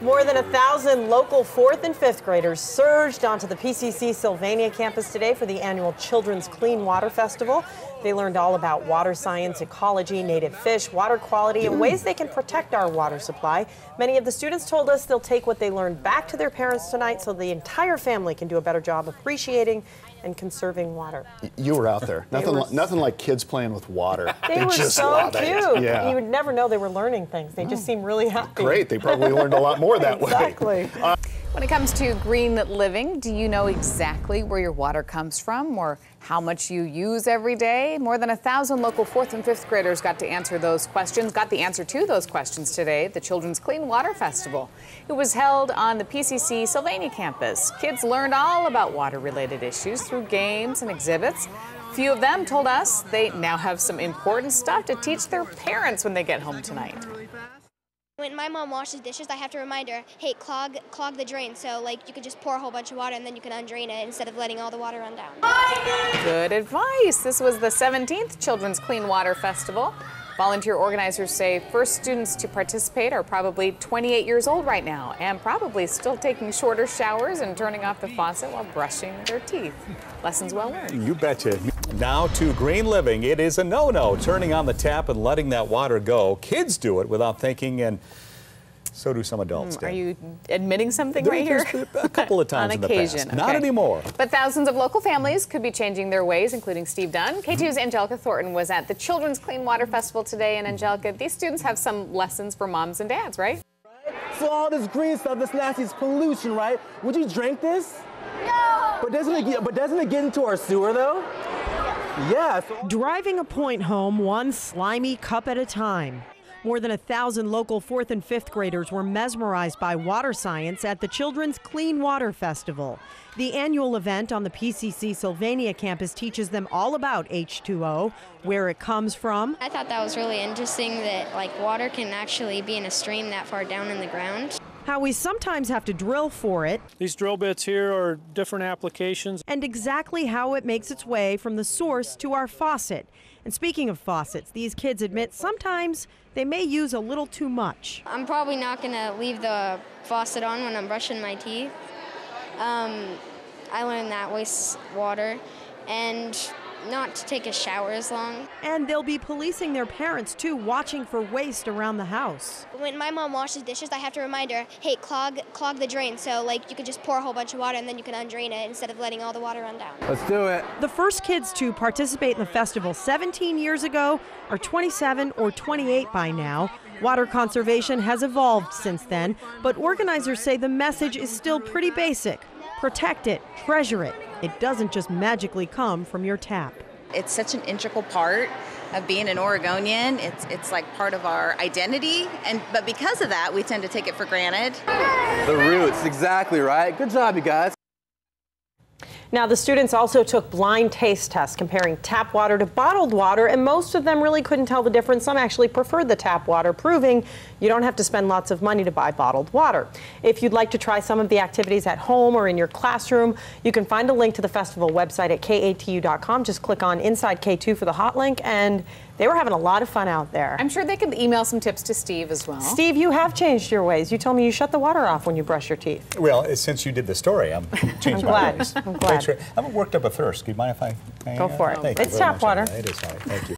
More than 1,000 local 4th and 5th graders surged onto the PCC Sylvania campus today for the annual Children's Clean Water Festival. They learned all about water science, ecology, native fish, water quality, and ways they can protect our water supply. Many of the students told us they'll take what they learned back to their parents tonight so the entire family can do a better job appreciating and conserving water. You were out there. Nothing like kids playing with water. They were just so cute. Yeah. You would never know they were learning things. They just seem really happy. Great. They probably learned a lot more that Exactly. way. When it comes to green living, do you know exactly where your water comes from or how much you use every day? More than 1,000 local 4th and 5th graders got the answer to those questions today at the Children's Clean Water Festival. It was held on the PCC Sylvania campus. Kids learned all about water-related issues through games and exhibits. A few of them told us they now have some important stuff to teach their parents when they get home tonight. When my mom washes dishes, I have to remind her, hey, clog the drain. So, like, you could just pour a whole bunch of water and then you can undrain it instead of letting all the water run down. Good advice. This was the 17th Children's Clean Water Festival. Volunteer organizers say first students to participate are probably 28 years old right now and probably still taking shorter showers and turning off the faucet while brushing their teeth. Lessons well learned. You betcha. Now to green living. It is a no-no, turning on the tap and letting that water go. Kids do it without thinking, and so do some adults. Are you admitting something right here? A couple of times On in the occasion, past. Not anymore. But thousands of local families could be changing their ways, including Steve Dunn. K2's Angelica Thornton was at the Children's Clean Water Festival today. And Angelica, these students have some lessons for moms and dads, right? So all this green stuff, this nasty is pollution, right? Would you drink this? No. But doesn't it get into our sewer though? Yeah. Driving a point home one slimy cup at a time. More than 1,000 local 4th and 5th graders were mesmerized by water science at the Children's Clean Water Festival. The annual event on the PCC Sylvania campus teaches them all about H2O, where it comes from. I thought that was really interesting that, like, water can actually be in a stream that far down in the ground. How we sometimes have to drill for it. These drill bits here are different applications. And exactly how it makes its way from the source to our faucet. And speaking of faucets, these kids admit sometimes they may use a little too much. I'm probably not going to leave the faucet on when I'm brushing my teeth. I learned that wastes water, and not to take a shower as long. And they'll be policing their parents too, watching for waste around the house. When my mom washes dishes, I have to remind her, hey, clog the drain. So, like, you could just pour a whole bunch of water and then you can undrain it instead of letting all the water run down. Let's do it. The first kids to participate in the festival 17 years ago are 27 or 28 by now. Water conservation has evolved since then, but organizers say the message is still pretty basic. Protect it, treasure it. It doesn't just magically come from your tap. It's such an integral part of being an Oregonian. It's like part of our identity, but because of that, we tend to take it for granted. The roots, exactly right. Good job, you guys. Now, the students also took blind taste tests comparing tap water to bottled water, and most of them really couldn't tell the difference. Some actually preferred the tap water, proving you don't have to spend lots of money to buy bottled water. If you'd like to try some of the activities at home or in your classroom, you can find a link to the festival website at KATU.com. Just click on Inside K2 for the hot link, and they were having a lot of fun out there. I'm sure they could email some tips to Steve as well. Steve, you have changed your ways. You told me you shut the water off when you brush your teeth. Well, since you did the story, I'm changing my ways. I'm glad. I haven't worked up a thirst. Do you mind if I Go for it. Thank you It's very tap much. water. It is, thank you.